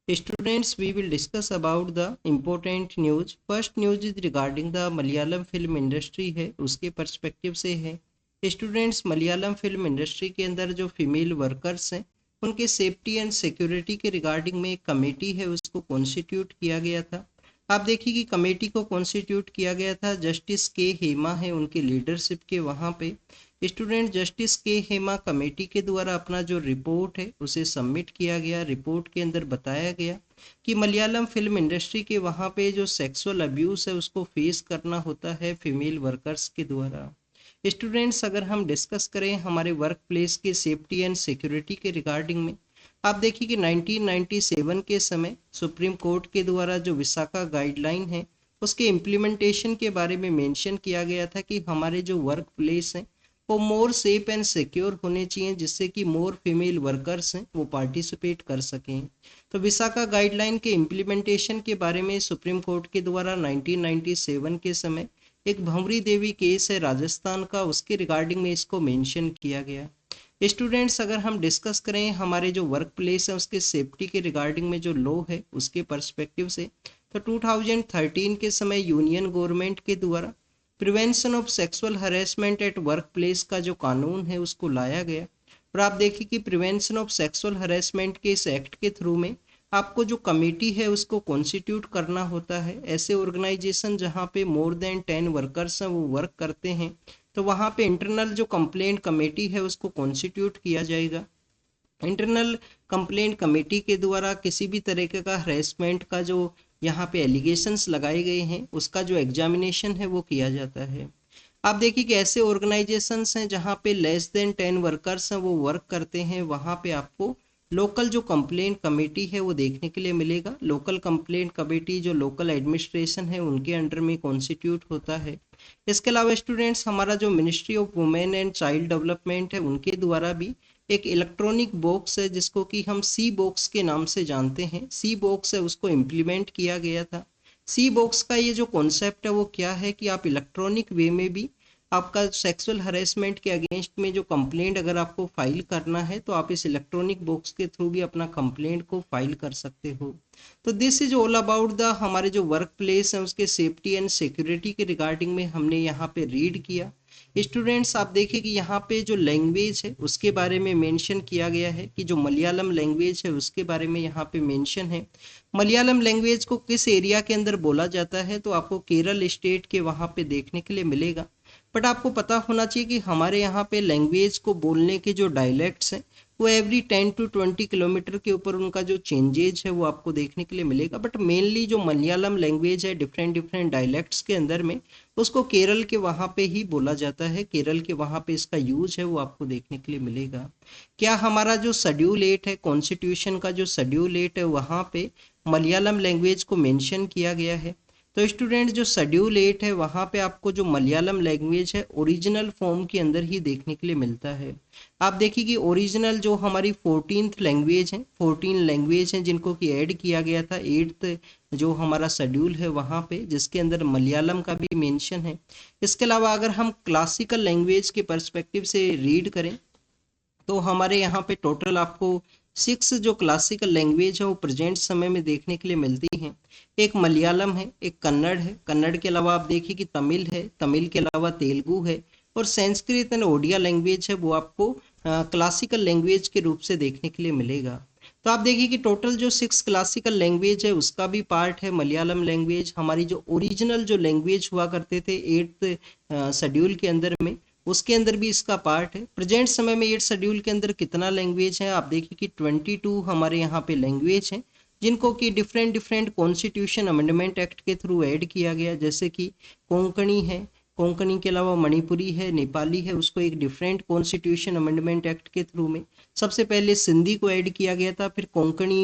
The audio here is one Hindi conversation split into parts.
Students, we will discuss about the important news. First news is regarding the Malayalam film industry है, उसके पर्सपेक्टिव से है। स्टूडेंट्स, मलयालम फिल्म इंडस्ट्री के अंदर जो फीमेल वर्कर्स हैं उनके सेफ्टी एंड सिक्योरिटी के रिगार्डिंग में एक कमेटी है, उसको कॉन्स्टिट्यूट किया गया था। आप देखिए कि कमेटी को कॉन्स्टिट्यूट किया गया था, जस्टिस के हेमा है उनके लीडरशिप के वहाँ पे। स्टूडेंट, जस्टिस के हेमा कमेटी के द्वारा अपना जो रिपोर्ट है उसे सबमिट किया गया। रिपोर्ट के अंदर बताया गया कि मलयालम फिल्म इंडस्ट्री के वहाँ पे जो सेक्सुअल अब्यूज है उसको फेस करना होता है फीमेल वर्कर्स के द्वारा। स्टूडेंट्स, अगर हम डिस्कस करें हमारे वर्क प्लेस के सेफ्टी एंड सिक्योरिटी के रिगार्डिंग में, आप देखिए कि 1997 के समय सुप्रीम कोर्ट के द्वारा जो विशाखा गाइडलाइन है उसके इम्प्लीमेंटेशन के बारे में मेंशन किया गया था कि हमारे जो वर्क प्लेस हैं वो मोर सेफ एंड सिक्योर होने चाहिए, जिससे कि मोर फीमेल वर्कर्स हैं वो पार्टिसिपेट कर सकें। तो विशाखा गाइडलाइन के इम्प्लीमेंटेशन के बारे में सुप्रीम कोर्ट के द्वारा 1997 के समय एक भंवरी देवी केस है राजस्थान का, उसके रिगार्डिंग में इसको मेंशन किया गया। स्टूडेंट्स, अगर हम डिस्कस करें हमारे जो वर्क प्लेस है उसके सेफ्टी के रिगार्डिंग में जो लॉ है उसके पर्सपेक्टिव से, तो 2013 के समय यूनियन गवर्नमेंट के द्वारा prevention of sexual harassment at work place का जो कानून है उसको लाया गया। और आप देखिए कि प्रिवेंशन ऑफ सेक्सुअल हरेसमेंट के इस एक्ट के थ्रू में आपको जो कमेटी है उसको कॉन्स्टिट्यूट करना होता है। ऐसे ऑर्गेनाइजेशन जहाँ पे मोर देन 10 वर्कर्स हैं वो वर्क करते हैं, तो वहाँ पे इंटरनल जो कंप्लेंट कमेटी है उसको कॉन्स्टिट्यूट किया जाएगा। इंटरनल कंप्लेंट कमेटी के द्वारा किसी भी तरीके का हरेसमेंट का जो यहाँ पे एलिगेशंस लगाए गए हैं उसका जो एग्जामिनेशन है वो किया जाता है। आप देखिए कि ऐसे ऑर्गेनाइजेशंस हैं जहाँ पे लेस देन 10 वर्कर्स हैं वो वर्क करते हैं, वहाँ पे आपको लोकल जो कंप्लेंट कमेटी है वो देखने के लिए मिलेगा। लोकल कंप्लेंट कमेटी जो लोकल एडमिनिस्ट्रेशन है उनके अंडर में कॉन्स्टिट्यूट होता है। इसके अलावा स्टूडेंट्स, हमारा जो ministry of women and child development है उनके द्वारा भी एक इलेक्ट्रॉनिक बॉक्स है जिसको कि हम सी बॉक्स के नाम से जानते हैं, सी बॉक्स है उसको इम्प्लीमेंट किया गया था। सी बॉक्स का ये जो कॉन्सेप्ट है वो क्या है कि आप इलेक्ट्रॉनिक वे में भी आपका सेक्सुअल हरेसमेंट के अगेंस्ट में जो कंप्लेंट अगर आपको फाइल करना है तो आप इस इलेक्ट्रॉनिक बॉक्स के थ्रू भी अपना कंप्लेंट को फाइल कर सकते हो। तो this is all about the हमारे जो वर्क प्लेस है उसके सेफ्टी एंड सिक्योरिटी के रिगार्डिंग में हमने यहाँ पे रीड किया। स्टूडेंट्स, आप देखिए कि यहाँ पे जो लैंग्वेज है उसके बारे में मेंशन किया गया है कि जो मलयालम लैंग्वेज है उसके बारे में यहाँ पे मेंशन है। मलयालम लैंग्वेज को किस एरिया के अंदर बोला जाता है तो आपको केरल स्टेट के वहाँ पे देखने के लिए मिलेगा। बट आपको पता होना चाहिए कि हमारे यहाँ पे लैंग्वेज को बोलने के जो डायलेक्ट्स हैं वो एवरी 10 to 20 किलोमीटर के ऊपर उनका जो चेंजेज है वो आपको देखने के लिए मिलेगा। बट मेनली जो मलयालम लैंग्वेज है डिफरेंट डिफरेंट डायलेक्ट्स के अंदर में उसको केरल के वहाँ पे ही बोला जाता है, केरल के वहाँ पे इसका यूज है वो आपको देखने के लिए मिलेगा। क्या हमारा जो शेड्यूल 8 है, कॉन्स्टिट्यूशन का जो शेड्यूल 8 है वहाँ पे मलयालम लैंग्वेज को मेंशन किया गया है। तो स्टूडेंट, जो शेड्यूल 8 है वहाँ पे आपको जो मलयालम लैंग्वेज है ओरिजिनल फॉर्म के अंदर ही देखने के लिए मिलता है। आप देखिए कि ओरिजिनल जो हमारी 14th लैंग्वेज है, 14 लैंग्वेज हैं जिनको कि ऐड किया गया था 8th जो हमारा शेड्यूल है वहाँ पे, जिसके अंदर मलयालम का भी मेंशन है। इसके अलावा अगर हम क्लासिकल लैंग्वेज के पर्सपेक्टिव से रीड करें तो हमारे यहाँ पे टोटल आपको 6 जो क्लासिकल लैंग्वेज है वो प्रेजेंट समय में देखने के लिए मिलती हैं। एक मलयालम है, एक कन्नड़ है, कन्नड़ के अलावा आप देखिए कि तमिल है, तमिल के अलावा तेलुगु है, और संस्कृत एंड ओडिया लैंग्वेज है वो आपको क्लासिकल लैंग्वेज के रूप से देखने के लिए मिलेगा। तो आप देखिए कि टोटल जो 6 क्लासिकल लैंग्वेज है उसका भी पार्ट है मलयालम लैंग्वेज। हमारी जो ओरिजिनल जो लैंग्वेज हुआ करते थे 8th शेड्यूल के अंदर में उसके अंदर भी इसका पार्ट है। प्रेजेंट समय में 8 शेड्यूल के अंदर कितना लैंग्वेज है आप देखिए कि 22 हमारे यहाँ पे लैंग्वेज हैं जिनको कि different different constitution amendment act के थ्रू ऐड किया गया। जैसे कि कोंकणी है, कोंकणी के अलावा मणिपुरी है, नेपाली है, उसको एक डिफरेंट कॉन्स्टिट्यूशन अमेंडमेंट एक्ट के थ्रू में सबसे पहले सिंधी को ऐड किया गया था, फिर कोंकणी,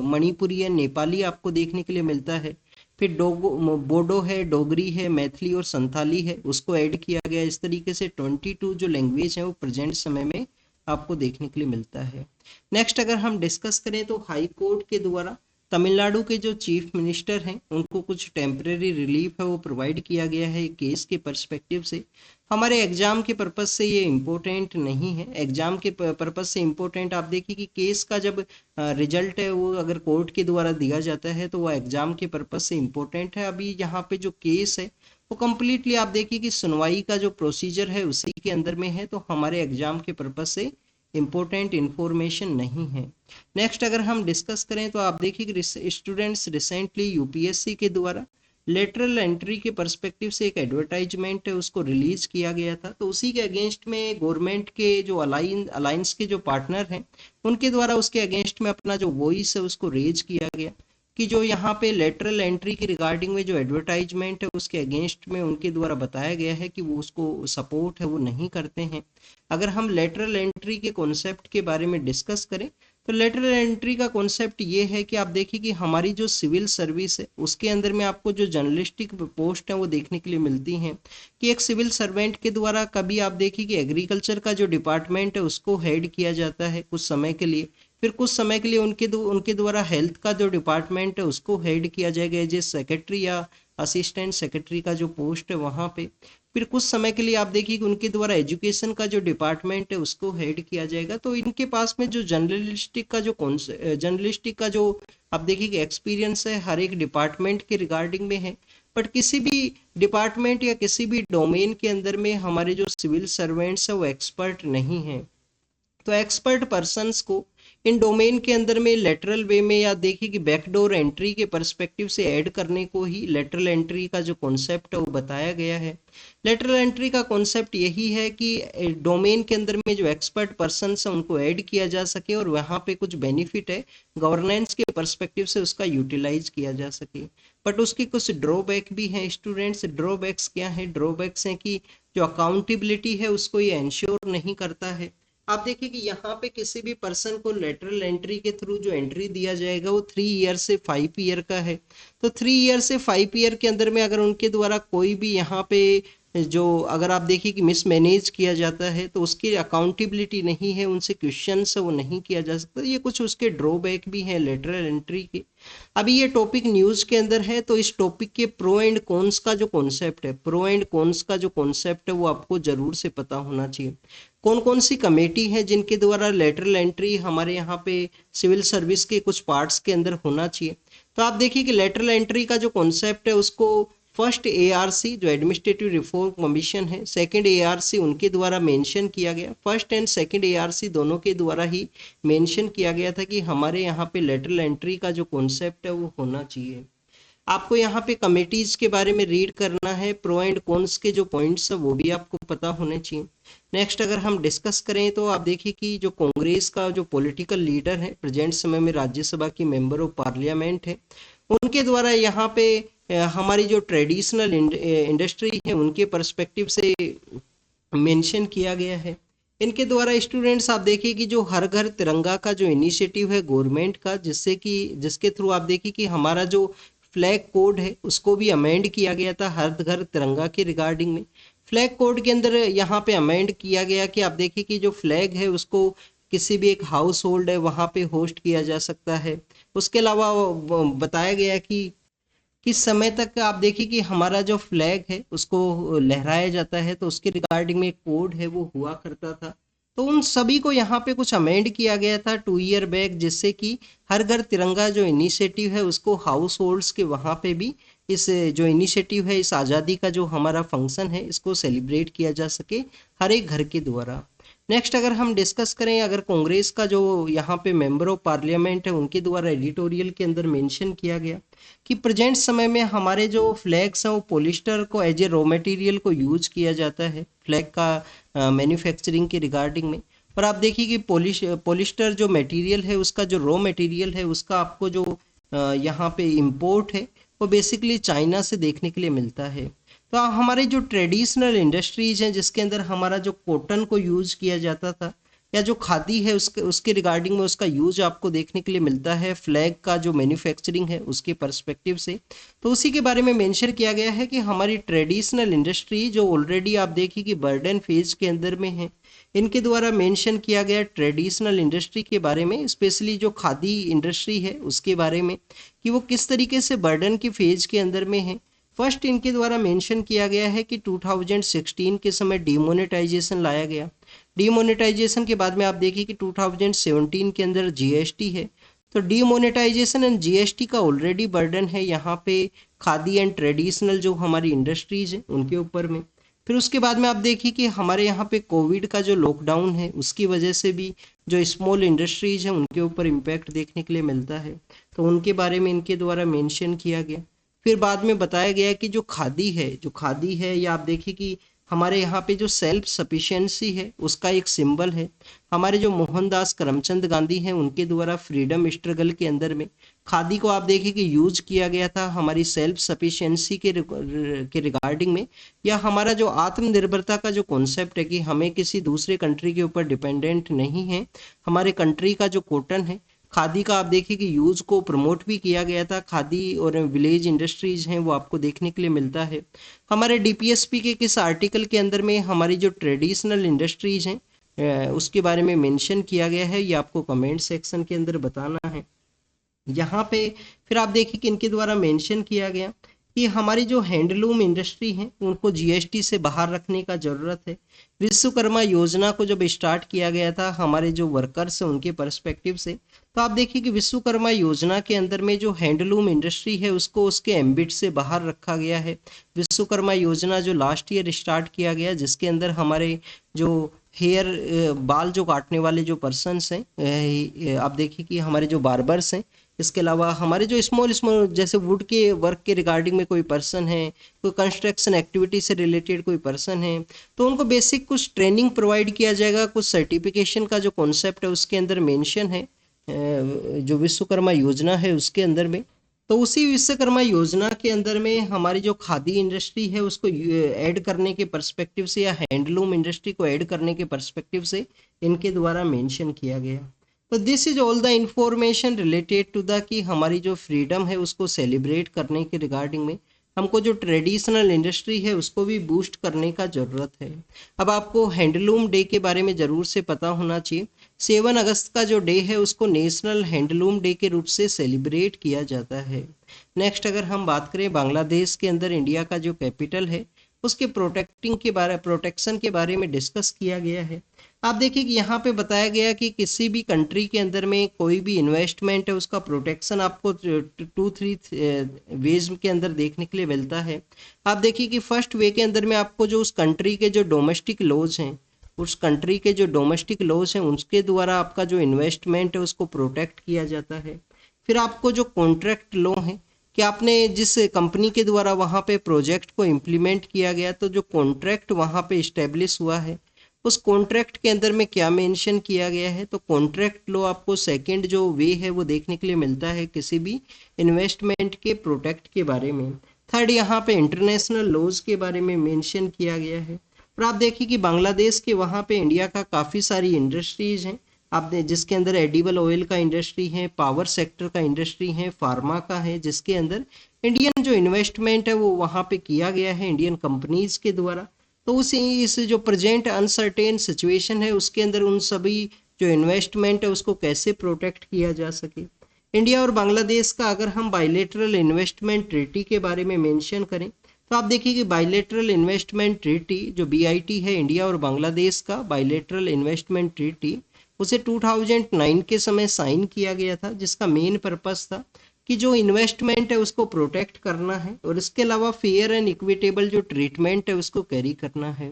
मणिपुरी है, नेपाली आपको देखने के लिए मिलता है। फिर बोडो है, डोगरी है, मैथिली और संथाली है, उसको ऐड किया गया। इस तरीके से 22 जो लैंग्वेज है वो प्रेजेंट समय में आपको देखने के लिए मिलता है। नेक्स्ट अगर हम डिस्कस करें तो हाई कोर्ट के द्वारा तमिलनाडु के जो चीफ मिनिस्टर हैं उनको कुछ टेम्परेरी रिलीफ है वो प्रोवाइड किया गया है केस के पर्सपेक्टिव से। हमारे एग्जाम के पर्पस से ये इम्पोर्टेंट नहीं है। एग्जाम के पर्पस से इम्पोर्टेंट आप देखिए कि केस का जब रिजल्ट है वो अगर कोर्ट के द्वारा दिया जाता है तो वो एग्जाम के पर्पस से इम्पोर्टेंट है। अभी यहाँ पे जो केस है वो कम्प्लीटली आप देखिए कि सुनवाई का जो प्रोसीजर है उसी के अंदर में है, तो हमारे एग्जाम के पर्पस से इम्पोर्टेंट इंफॉर्मेशन नहीं है। नेक्स्ट अगर हम डिस्कस करें तो आप देखिए कि स्टूडेंट्स रिसेंटली यूपीएससी के द्वारा लेटरल एंट्री के पर्सपेक्टिव से एक एडवर्टाइजमेंट है उसको रिलीज किया गया था, तो उसी के अगेंस्ट में गवर्नमेंट के जो अलायंस के जो पार्टनर हैं उनके द्वारा उसके अगेंस्ट में अपना जो वॉइस है उसको रेज किया गया कि जो यहाँ पे लेटरल एंट्री की रिगार्डिंग में जो एडवर्टाइजमेंट है उसके अगेंस्ट में उनके द्वारा बताया गया है कि वो उसको सपोर्ट है वो नहीं करते हैं। अगर हम लेटरल एंट्री के कॉन्सेप्ट के बारे में डिस्कस करें तो लेटरल एंट्री का कॉन्सेप्ट ये है कि आप देखिए कि हमारी जो सिविल सर्विस है उसके अंदर में आपको जो जर्नलिस्टिक पोस्ट है वो देखने के लिए मिलती हैं कि एक सिविल सर्वेंट के द्वारा कभी आप देखिए कि एग्रीकल्चर का जो डिपार्टमेंट है उसको हेड किया जाता है कुछ समय के लिए, फिर कुछ समय के लिए उनके द्वारा हेल्थ का जो डिपार्टमेंट है उसको हेड किया जाएगा एज ए सेक्रेटरी या असिस्टेंट सेक्रेटरी का जो पोस्ट है वहाँ पे, फिर कुछ समय के लिए आप देखिए कि उनके द्वारा एजुकेशन का जो डिपार्टमेंट है उसको हेड किया जाएगा। तो इनके पास में जो जर्नलिस्टिक का जो आप देखिए कि एक्सपीरियंस है हर एक डिपार्टमेंट के रिगार्डिंग में है, बट किसी भी डिपार्टमेंट या किसी भी डोमेन के अंदर में हमारे जो सिविल सर्वेंट्स है वो एक्सपर्ट नहीं है। तो एक्सपर्ट पर्सन्स को इन डोमेन के अंदर में लेटरल वे में या देखिए कि बैकडोर एंट्री के पर्सपेक्टिव से ऐड करने को ही लेटरल एंट्री का जो कॉन्सेप्ट है वो बताया गया है। लेटरल एंट्री का कॉन्सेप्ट यही है कि डोमेन के अंदर में जो एक्सपर्ट पर्सन्स हैं उनको ऐड किया जा सके और वहाँ पे कुछ बेनिफिट है गवर्नेंस के पर्सपेक्टिव से उसका यूटिलाइज किया जा सके। बट उसकी कुछ ड्रॉबैक भी हैं स्टूडेंट्स। ड्रॉबैक्स क्या है? ड्रॉबैक्स हैं कि जो अकाउंटेबिलिटी है उसको ये इंश्योर नहीं करता है। आप देखिए कि यहाँ पे किसी भी पर्सन को लेटरल एंट्री के थ्रू जो एंट्री दिया जाएगा वो 3 ईयर से 5 ईयर का है। तो 3 ईयर से 5 ईयर के अंदर में अगर उनके द्वारा कोई भी यहाँ पे जो अगर आप देखिए कि मिसमैनेज किया जाता है तो उसकी अकाउंटेबिलिटी नहीं है, उनसे क्वेश्चन है वो नहीं किया जा सकता। ये कुछ उसके ड्रॉबैक भी हैं लेटरल एंट्री के। अभी ये टॉपिक न्यूज के अंदर है तो इस टॉपिक के प्रो एंड कॉन्स का जो कॉन्सेप्ट है, प्रो एंड कॉन्स का जो कॉन्सेप्ट है वो आपको जरूर से पता होना चाहिए। कौन कौन सी कमेटी है जिनके द्वारा लेटरल एंट्री हमारे यहाँ पे सिविल सर्विस के कुछ पार्ट्स के अंदर होना चाहिए। तो आप देखिए कि लेटरल एंट्री का जो कॉन्सेप्ट है उसको फर्स्ट एआरसी जो एडमिनिस्ट्रेटिव रिफॉर्म कमीशन है, सेकंड एआरसी उनके द्वारा मेंशन किया गया। फर्स्ट एंड सेकंड एआरसी दोनों के द्वारा ही मेंशन किया गया था कि हमारे यहाँ पे लेटरल एंट्री का जो कॉन्सेप्ट है वो होना चाहिए। आपको यहाँ पे कमेटीज के बारे में रीड करना है, प्रो एंड कॉन्स के जो पॉइंट्स है वो भी आपको पता होने चाहिए। नेक्स्ट अगर हम डिस्कस करें तो आप देखिए कि जो कांग्रेस का जो पॉलिटिकल लीडर है प्रेजेंट समय में राज्यसभा की मेंबर ऑफ पार्लियामेंट है, उनके द्वारा यहाँ पे हमारी जो ट्रेडिशनल इंडस्ट्री है उनके पर्सपेक्टिव से मेंशन किया गया है। इनके द्वारा स्टूडेंट्स आप देखिए कि जो हर घर तिरंगा का जो इनिशिएटिव है गवर्नमेंट का, जिसके थ्रू आप देखिए कि हमारा जो फ्लैग कोड है उसको भी अमेंड किया गया था हर घर तिरंगा के रिगार्डिंग में। फ्लैग कोड के अंदर यहाँ पे अमेंड किया गया कि आप देखिए कि जो फ्लैग है उसको किसी भी एक हाउस होल्ड है वहाँ पे होस्ट किया जा सकता है। उसके अलावा बताया गया कि किस समय तक आप देखिए कि हमारा जो फ्लैग है उसको लहराया जाता है, तो उसके रिगार्डिंग में एक कोड है वो हुआ करता था। तो उन सभी को यहाँ पे कुछ अमेंड किया गया था 2 ईयर बैक, जिससे कि हर घर तिरंगा जो इनिशिएटिव है उसको हाउस होल्ड्स के वहाँ पे भी इस जो इनिशिएटिव है इस आज़ादी का जो हमारा फंक्शन है इसको सेलिब्रेट किया जा सके हर एक घर के द्वारा। नेक्स्ट अगर हम डिस्कस करें, अगर कांग्रेस का जो यहाँ पे मेंबर ऑफ पार्लियामेंट है उनके द्वारा एडिटोरियल के अंदर मेंशन किया गया कि प्रेजेंट समय में हमारे जो फ्लैग्स हैं वो पॉलिस्टर को एज ए रॉ मटेरियल को यूज किया जाता है फ्लैग का मैन्युफैक्चरिंग के रिगार्डिंग में। और आप देखिए कि पॉलिस्टर जो मटेरियल है उसका जो रॉ मटेरियल है उसका आपको जो यहाँ पे इम्पोर्ट है वो बेसिकली चाइना से देखने के लिए मिलता है। तो हमारे जो ट्रेडिशनल इंडस्ट्रीज हैं जिसके अंदर हमारा जो कॉटन को यूज किया जाता था या जो खादी है उसके रिगार्डिंग में उसका यूज आपको देखने के लिए मिलता है फ्लैग का जो मैन्युफैक्चरिंग है उसके पर्सपेक्टिव से। तो उसी के बारे में मेंशन किया गया है कि हमारी ट्रेडिशनल इंडस्ट्री जो ऑलरेडी आप देखिए कि बर्डन फेज के अंदर में है, इनके द्वारा मेंशन किया गया ट्रेडिशनल इंडस्ट्री के बारे में, स्पेशली जो खादी इंडस्ट्री है उसके बारे में कि वो किस तरीके से बर्डन के फेज के अंदर में है। फर्स्ट इनके द्वारा मेंशन किया गया है कि 2016 के समय डीमोनेटाइजेशन लाया गया। डीमोनेटाइजेशन के बाद में आप देखिए कि 2017 के अंदर जीएसटी है। तो डीमोनेटाइजेशन एंड जीएसटी का ऑलरेडी बर्डन है यहाँ पे खादी एंड ट्रेडिशनल जो हमारी इंडस्ट्रीज है उनके ऊपर में। फिर उसके बाद में आप देखिए कि हमारे यहाँ पे कोविड का जो लॉकडाउन है उसकी वजह से भी जो स्मॉल इंडस्ट्रीज है उनके ऊपर इम्पैक्ट देखने के लिए मिलता है, तो उनके बारे में इनके द्वारा मेंशन किया गया। फिर बाद में बताया गया कि जो खादी है या आप देखिए कि हमारे यहाँ पे जो सेल्फ सफिशिएंसी है उसका एक सिंबल है। हमारे जो मोहनदास करमचंद गांधी हैं उनके द्वारा फ्रीडम स्ट्रगल के अंदर में खादी को आप देखिए कि यूज किया गया था हमारी सेल्फ सफिशिएंसी के रिगार्डिंग में, या हमारा जो आत्मनिर्भरता का जो कॉन्सेप्ट है कि हमें किसी दूसरे कंट्री के ऊपर डिपेंडेंट नहीं है। हमारे कंट्री का जो कॉटन है, खादी का आप देखिए कि यूज को प्रमोट भी किया गया था। खादी और विलेज इंडस्ट्रीज हैं वो आपको देखने के लिए मिलता है। हमारे डीपीएसपी के किस आर्टिकल के अंदर में हमारी जो ट्रेडिशनल इंडस्ट्रीज हैं उसके बारे में मेंशन किया गया है, ये आपको कमेंट सेक्शन के अंदर बताना है। यहाँ पे फिर आप देखिए कि इनके द्वारा मेंशन किया गया कि हमारी जो हैंडलूम इंडस्ट्री है उनको जीएसटी से बाहर रखने का जरूरत है। विश्वकर्मा योजना को जब स्टार्ट किया गया था हमारे जो वर्कर्स हैं उनके पर्सपेक्टिव से, तो आप देखिए कि विश्वकर्मा योजना के अंदर में जो हैंडलूम इंडस्ट्री है उसको उसके एम्बिट से बाहर रखा गया है। विश्वकर्मा योजना जो लास्ट ईयर स्टार्ट किया गया जिसके अंदर हमारे जो हेयर बाल जो काटने वाले जो पर्सन्स हैं, आप देखिए कि हमारे जो बार्बर्स हैं, इसके अलावा हमारे जो स्मॉल स्मॉल जैसे वुड के वर्क के रिगार्डिंग में कोई पर्सन है, कोई कंस्ट्रक्शन एक्टिविटी से रिलेटेड कोई पर्सन है, तो उनको बेसिक कुछ ट्रेनिंग प्रोवाइड किया जाएगा। कुछ सर्टिफिकेशन का जो कॉन्सेप्ट है उसके अंदर मेंशन है जो विश्वकर्मा योजना है उसके अंदर में। तो उसी विश्वकर्मा योजना के अंदर में हमारी जो खादी इंडस्ट्री है उसको ऐड करने के पर्सपेक्टिव से या हैंडलूम इंडस्ट्री को ऐड करने के पर्सपेक्टिव से इनके द्वारा मेंशन किया गया। तो this is all the information related to the कि हमारी जो फ्रीडम है उसको सेलिब्रेट करने के रिगार्डिंग में हमको जो ट्रेडिशनल इंडस्ट्री है उसको भी बूस्ट करने का ज़रूरत है। अब आपको हैंडलूम डे के बारे में ज़रूर से पता होना चाहिए। 7 अगस्त का जो डे है उसको नेशनल हैंडलूम डे के रूप से सेलिब्रेट किया जाता है। नेक्स्ट अगर हम बात करें बांग्लादेश के अंदर इंडिया का जो कैपिटल है उसके प्रोटेक्शन के बारे में डिस्कस किया गया है। आप देखिए कि यहाँ पे बताया गया कि किसी भी कंट्री के अंदर में कोई भी इन्वेस्टमेंट है उसका प्रोटेक्शन आपको 2-3 वेज के अंदर देखने के लिए मिलता है। आप देखिए कि फर्स्ट वे के अंदर में आपको जो उस कंट्री के जो डोमेस्टिक लॉज हैं, उस कंट्री के जो डोमेस्टिक लॉज हैं उसके द्वारा आपका जो इन्वेस्टमेंट है उसको प्रोटेक्ट किया जाता है। फिर आपको जो कॉन्ट्रैक्ट लॉ है कि आपने जिस कंपनी के द्वारा वहाँ पे प्रोजेक्ट को इम्प्लीमेंट किया गया तो जो कॉन्ट्रैक्ट वहाँ पे इस्टेब्लिश हुआ है उस कॉन्ट्रैक्ट के अंदर में क्या मेंशन किया गया है। तो कॉन्ट्रैक्ट लो आपको सेकंड जो वे है वो देखने के लिए मिलता है किसी भी इन्वेस्टमेंट के प्रोटेक्ट के बारे में। थर्ड यहाँ पे इंटरनेशनल लॉज के बारे में मेंशन किया गया है। और आप देखिए कि बांग्लादेश के वहाँ पे इंडिया का काफ़ी सारी इंडस्ट्रीज हैं, आपने जिसके अंदर एडिबल ऑयल का इंडस्ट्री है, पावर सेक्टर का इंडस्ट्री है, फार्मा का है, जिसके अंदर इंडियन जो इन्वेस्टमेंट है वो वहाँ पे किया गया है इंडियन कंपनीज के द्वारा। तो उसी इस जो प्रेजेंट अनसर्टेन सिचुएशन है उसके अंदर उन सभी जो इन्वेस्टमेंट है उसको कैसे प्रोटेक्ट किया जा सके। इंडिया और बांग्लादेश का अगर हम बायलेटरल इन्वेस्टमेंट ट्रीटी के बारे में मेंशन करें तो आप देखिए कि बायलेटरल इन्वेस्टमेंट ट्रीटी जो बीआईटी है इंडिया और बांग्लादेश का बायलेटरल इन्वेस्टमेंट ट्रीटी, उसे 2009 के समय साइन किया गया था जिसका मेन पर्पस था कि जो इन्वेस्टमेंट है उसको प्रोटेक्ट करना है और इसके अलावा फेयर एंड इक्विटेबल जो ट्रीटमेंट है उसको कैरी करना है।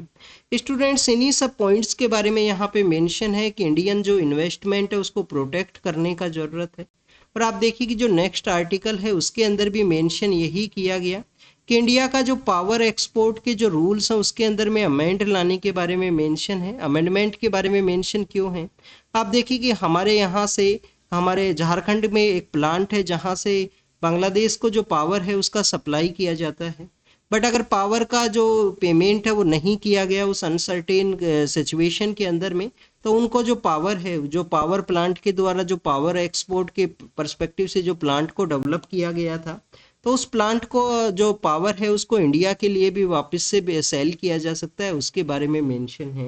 स्टूडेंट्स इन्हीं सब पॉइंट्स के बारे में यहाँ पे मेंशन है कि इंडियन जो इन्वेस्टमेंट है उसको प्रोटेक्ट करने का ज़रूरत है। और आप देखिए कि जो नेक्स्ट आर्टिकल है उसके अंदर भी मेंशन यही किया गया कि इंडिया का जो पावर एक्सपोर्ट के जो रूल्स हैं उसके अंदर में अमेंड लाने के बारे में मेंशन है। अमेंडमेंट के बारे में मेंशन क्यों है, आप देखिए कि हमारे यहाँ से हमारे झारखंड में एक प्लांट है जहाँ से बांग्लादेश को जो पावर है उसका सप्लाई किया जाता है, बट अगर पावर का जो पेमेंट है वो नहीं किया गया उस अनसर्टेन सिचुएशन के अंदर में, तो उनको जो पावर है जो पावर प्लांट के द्वारा जो पावर एक्सपोर्ट के पर्सपेक्टिव से जो प्लांट को डेवलप किया गया था तो उस प्लांट को जो पावर है उसको इंडिया के लिए भी वापस से सेल किया जा सकता है, उसके बारे में मेंशन है।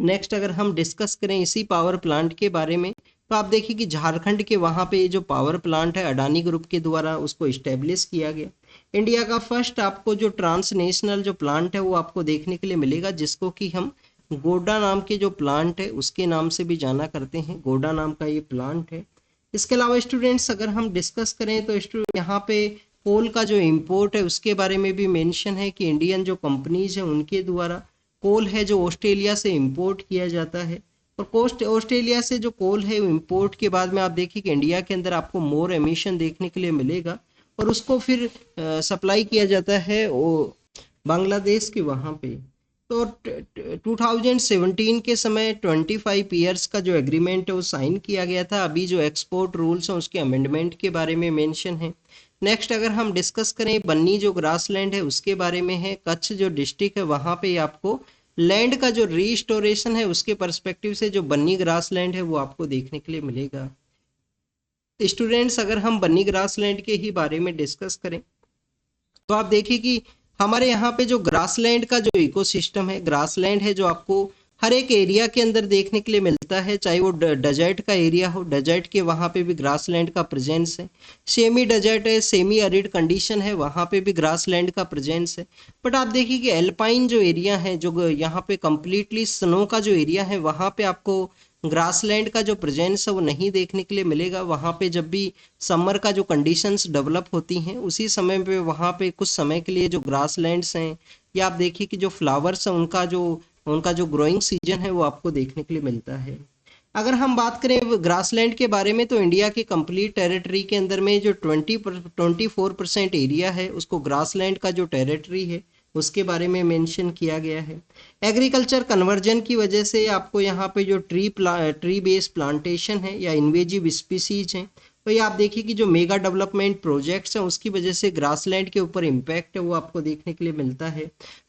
नेक्स्ट अगर हम डिस्कस करें इसी पावर प्लांट के बारे में, तो आप देखिए कि झारखंड के वहाँ पे जो पावर प्लांट है अडानी ग्रुप के द्वारा उसको इस्टेब्लिश किया गया। इंडिया का फर्स्ट आपको जो ट्रांसनेशनल जो प्लांट है वो आपको देखने के लिए मिलेगा, जिसको कि हम गोड्डा नाम के जो प्लांट है उसके नाम से भी जाना करते हैं। गोड्डा नाम का ये प्लांट है। इसके अलावा स्टूडेंट्स अगर हम डिस्कस करें तो यहाँ पे कोल का जो इम्पोर्ट है उसके बारे में भी मेंशन है कि इंडियन जो कंपनीज है उनके द्वारा कोल है जो ऑस्ट्रेलिया से इंपोर्ट किया जाता है। और कोस्ट ऑस्ट्रेलिया से जो कोल है इंपोर्ट के बाद में आप देखिए कि इंडिया के अंदर आपको मोर एमिशन देखने के लिए मिलेगा, और उसको फिर सप्लाई किया जाता है वो बांग्लादेश के वहाँ पे। तो 2017 के समय 25 ईयर्स का जो एग्रीमेंट है वो साइन किया गया था। अभी जो एक्सपोर्ट रूल्स हैं उसके अमेंडमेंट के बारे में मेंशन है। नेक्स्ट अगर हम डिस्कस करें बन्नी जो ग्रासलैंड है उसके बारे में है। कच्छ जो डिस्ट्रिक्ट है वहाँ पे आपको लैंड का जो रीस्टोरेशन है उसके पर्सपेक्टिव से जो बन्नी ग्रासलैंड है वो आपको देखने के लिए मिलेगा। स्टूडेंट्स अगर हम बन्नी ग्रासलैंड के ही बारे में डिस्कस करें तो आप देखिए कि हमारे यहाँ पे जो ग्रासलैंड का जो इकोसिस्टम है, ग्रासलैंड है जो आपको हर एक एरिया के अंदर देखने के लिए मिलता है, चाहे वो डेजर्ट का एरिया हो, डेजर्ट के वहाँ पे भी ग्रासलैंड का प्रेजेंस है। सेमी डेजर्ट है, सेमी अरिड कंडीशन है, वहाँ पे भी ग्रासलैंड का प्रेजेंस है। बट आप देखिए कि एल्पाइन जो एरिया है, जो यहाँ पे कंप्लीटली स्नो का जो एरिया है, वहाँ पे आपको ग्रासलैंड का जो प्रेजेंस है वो नहीं देखने के लिए मिलेगा। वहाँ पे जब भी समर का जो कंडीशंस डेवलप होती हैं उसी समय पे वहाँ पे कुछ समय के लिए जो ग्रासलैंड्स हैं, या आप देखिए कि जो फ्लावर्स हैं उनका जो ग्रोइंग सीजन है वो आपको देखने के लिए मिलता है। अगर हम बात करें ग्रासलैंड के बारे में तो इंडिया के कंप्लीट टेरिटरी के अंदर में जो 24% एरिया है उसको ग्रासलैंड का जो टेरिटरी है उसके बारे में मेंशन किया गया है। एग्रीकल्चर कन्वर्जन की वजह से आपको यहाँ पे जो ट्री बेस्ड प्लांटेशन है या इन्वेजिव स्पीसीज हैं, तो ये आप देखिए कि जो मेगा डेवलपमेंट प्रोजेक्ट्स हैं उसकी वजह से ग्रासलैंड के ऊपर इम्पैक्ट है वो आपको देखने के लिए मिलता है।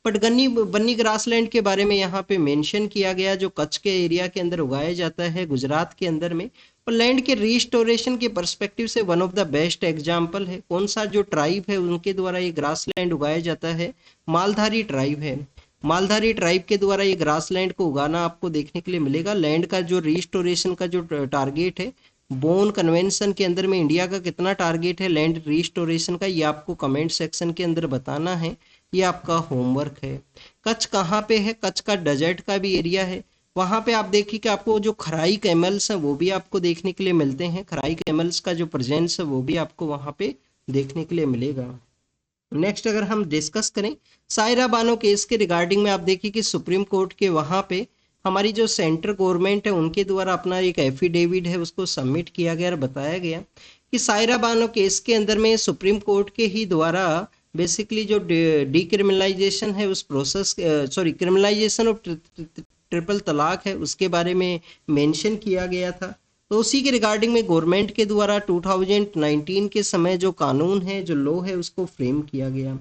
बट गन्नी बन्नी ग्रासलैंड के बारे में यहाँ पे मेंशन किया गया जो कच्छ के एरिया के अंदर उगाया जाता है गुजरात के अंदर में, और लैंड के रिस्टोरेशन के पर्सपेक्टिव से one of the best example है। कौन सा जो ट्राइब है उनके द्वारा ये ग्रासलैंड उगाया जाता है, मालधारी ट्राइब है। मालधारी ट्राइब के द्वारा ये ग्रासलैंड को उगाना आपको देखने के लिए मिलेगा। लैंड का जो रिस्टोरेशन का जो टारगेट है, बोन कन्वेंशन के अंदर में इंडिया का कितना टारगेट है लैंड रिस्टोरेशन का, ये आपको कमेंट सेक्शन के अंदर बताना है। ये आपका होमवर्क है। कच्छ कहाँ पे है? कच्छ का डेजर्ट का भी एरिया है। वहां पे आप देखिए कि आपको जो खराई कैमल्स हैं वो भी आपको देखने के लिए मिलते हैं। खराई कैमल्स का जो प्रेजेंस है वो भी आपको वहां पे देखने के लिए मिलेगा। नेक्स्ट अगर हम डिस्कस करें सायरा बानो केस के रिगार्डिंग में, आप देखिए कि सुप्रीम कोर्ट के वहां पे हमारी जो सेंट्रल गवर्नमेंट है उनके द्वारा अपना एक एफिडेविट है उसको सबमिट किया गया और बताया गया कि सायरा बानो केस के अंदर में सुप्रीम कोर्ट के ही द्वारा बेसिकली जो डीक्रिमिनलाइजेशन है उस process, sorry criminalisation of triple तलाक है उसके बारे में मेंशन किया गया था। तो उसी के रिगार्डिंग में गवर्नमेंट के द्वारा 2019 के समय जो कानून है जो लॉ है उसको फ्रेम किया गया।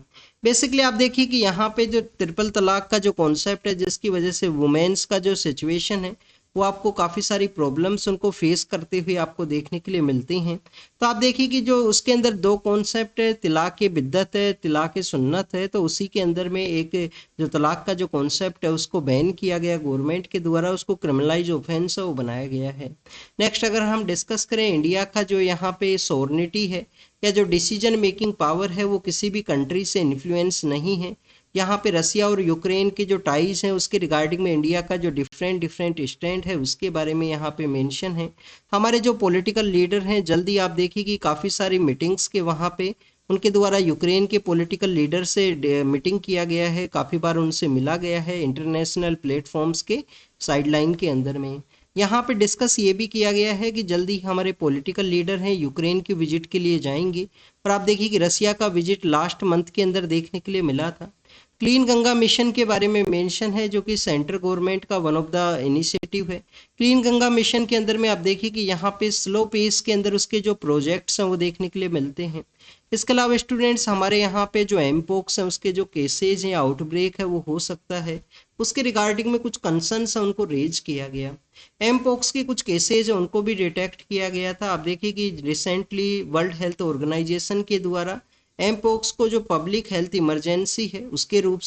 बेसिकली आप देखिए कि यहाँ पे जो ट्रिपल तलाक का जो कॉन्सेप्ट है जिसकी वजह से वुमेन्स का जो सिचुएशन है वो आपको काफ़ी सारी प्रॉब्लम्स उनको फेस करते हुए आपको देखने के लिए मिलती हैं। तो आप देखिए कि जो उसके अंदर दो कॉन्सेप्ट है, तिलाक के बिद्दत है, तिलाक के सुन्नत है। तो उसी के अंदर में एक जो तलाक का जो कॉन्सेप्ट है उसको बैन किया गया गवर्नमेंट के द्वारा, उसको क्रिमिनलाइज ऑफेंस है वो बनाया गया है। नेक्स्ट अगर हम डिस्कस करें इंडिया का जो यहाँ पे सोवरेनिटी है या जो डिसीजन मेकिंग पावर है वो किसी भी कंट्री से इन्फ्लुएंस नहीं है। यहाँ पे रसिया और यूक्रेन के जो टाइज हैं उसके रिगार्डिंग में इंडिया का जो डिफरेंट डिफरेंट स्टैंड है उसके बारे में यहाँ पे मेंशन है। हमारे जो पॉलिटिकल लीडर हैं जल्दी आप देखिए कि काफ़ी सारी मीटिंग्स के वहाँ पे उनके द्वारा यूक्रेन के पॉलिटिकल लीडर से मीटिंग किया गया है, काफ़ी बार उनसे मिला गया है इंटरनेशनल प्लेटफॉर्म्स के साइडलाइन के अंदर में। यहाँ पे डिस्कस ये भी किया गया है कि जल्दी हमारे पॉलिटिकल लीडर हैं यूक्रेन की विजिट के लिए जाएंगे। और आप देखिए कि रसिया का विजिट लास्ट मंथ के अंदर देखने के लिए मिला था। क्लीन गंगा मिशन के बारे में मेंशन है जो कि सेंट्रल गवर्नमेंट का वन ऑफ द इनिशिएटिव है। क्लीन गंगा मिशन के अंदर में आप देखिए कि यहाँ पे स्लो पेस के अंदर उसके जो प्रोजेक्ट्स हैं वो देखने के लिए मिलते हैं। इसके अलावा स्टूडेंट्स हमारे यहाँ पे जो एमपोक्स हैं उसके जो केसेज हैं आउटब्रेक है वो हो सकता है, उसके रिगार्डिंग में कुछ कंसर्न्स हैं उनको रेज किया गया। एमपोक्स के कुछ केसेज हैं उनको भी डिटेक्ट किया गया था। आप देखिए कि रिसेंटली वर्ल्ड हेल्थ ऑर्गेनाइजेशन के द्वारा एम पोक्स को जो पब्लिक हेल्थ इमरजेंसी है उसके रूप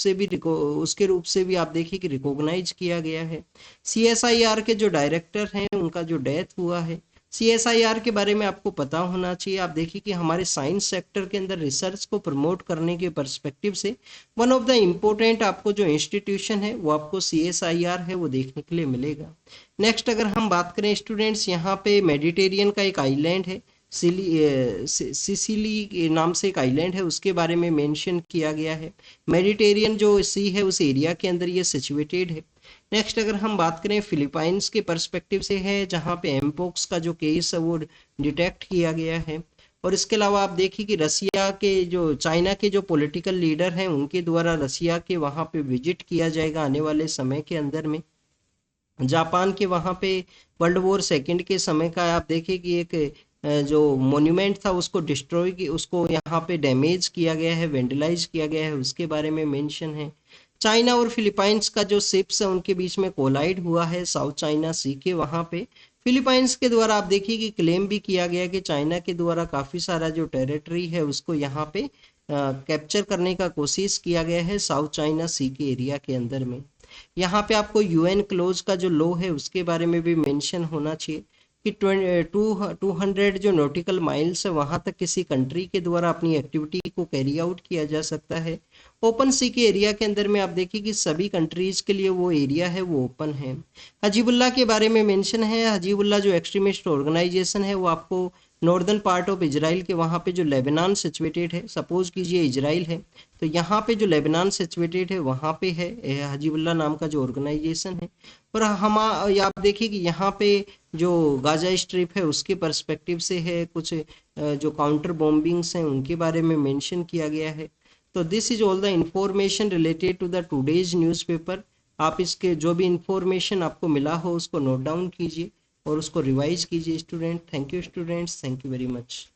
से भी आप देखिए कि रिकॉग्नाइज किया गया है। सीएसआईआर के जो डायरेक्टर हैं उनका जो डेथ हुआ है, सीएसआईआर के बारे में आपको पता होना चाहिए। आप देखिए कि हमारे साइंस सेक्टर के अंदर रिसर्च को प्रमोट करने के पर्सपेक्टिव से वन ऑफ द इम्पोर्टेंट आपको जो इंस्टीट्यूशन है वो आपको सीएसआईआर है वो देखने के लिए मिलेगा। नेक्स्ट अगर हम बात करें स्टूडेंट्स, यहाँ पे मेडिटेरियन का एक आइलैंड है, सिसिली के नाम से एक आइलैंड है, उसके बारे में मेंशन किया गया है। मेडिटेरियन जो सी है उस एरिया के अंदर ये सिचुएटेड है। नेक्स्ट अगर हम बात करें फिलीपाइंस के पर्सपेक्टिव से है, जहाँ पे एमपोक्स का जो केस है वो डिटेक्ट किया गया है। और इसके अलावा आप देखिए कि रसिया के जो चाइना के जो पॉलिटिकल लीडर हैं उनके द्वारा रसिया के वहाँ पे विजिट किया जाएगा आने वाले समय के अंदर में। जापान के वहाँ पे वर्ल्ड वॉर 2 के समय का आप देखिए कि एक जो मोन्यूमेंट था उसको डिस्ट्रॉय की उसको यहाँ पे डैमेज किया गया है, वेंडलाइज किया गया है, उसके बारे में मेंशन है। चाइना और फिलीपाइंस का जो शिप्स है उनके बीच में कोलाइड हुआ है साउथ चाइना सी के वहाँ पे। फिलीपाइंस के द्वारा आप देखिए कि क्लेम भी किया गया कि चाइना के द्वारा काफ़ी सारा जो टेरिटरी है उसको यहाँ पे कैप्चर करने का कोशिश किया गया है साउथ चाइना सी के एरिया के अंदर में। यहाँ पे आपको यूएन क्लोज का जो लॉ है उसके बारे में भी मेंशन होना चाहिए कि 200 जो नॉटिकल माइल्स है वहां तक किसी कंट्री के द्वारा अपनी एक्टिविटी को कैरी आउट किया जा सकता है। ओपन सी के एरिया के अंदर में आप देखिए कि सभी कंट्रीज के लिए वो एरिया है वो ओपन है। हजीबुल्ला के बारे में मेंशन है, हजीबुल्ला जो एक्सट्रीमिस्ट ऑर्गेनाइजेशन है वो आपको नॉर्दर्न पार्ट ऑफ इजराइल के वहाँ पे जो लेबनान सिचुएटेड है, सपोज कीजिए इजराइल है तो यहाँ पे जो लेबनान सिचुएटेड है वहाँ पे है हजीबुल्ला नाम का जो ऑर्गेनाइजेशन है। और हम आप देखिए कि यहाँ पे जो गाजा स्ट्रिप है उसके पर्सपेक्टिव से है, कुछ जो काउंटर बॉम्बिंग्स हैं उनके बारे में मेंशन किया गया है। तो this is all the information related to the today's newspaper. आप इसके जो भी इंफॉर्मेशन आपको मिला हो उसको नोट डाउन कीजिए और उसको रिवाइज कीजिए student. Thank you students, thank you very much.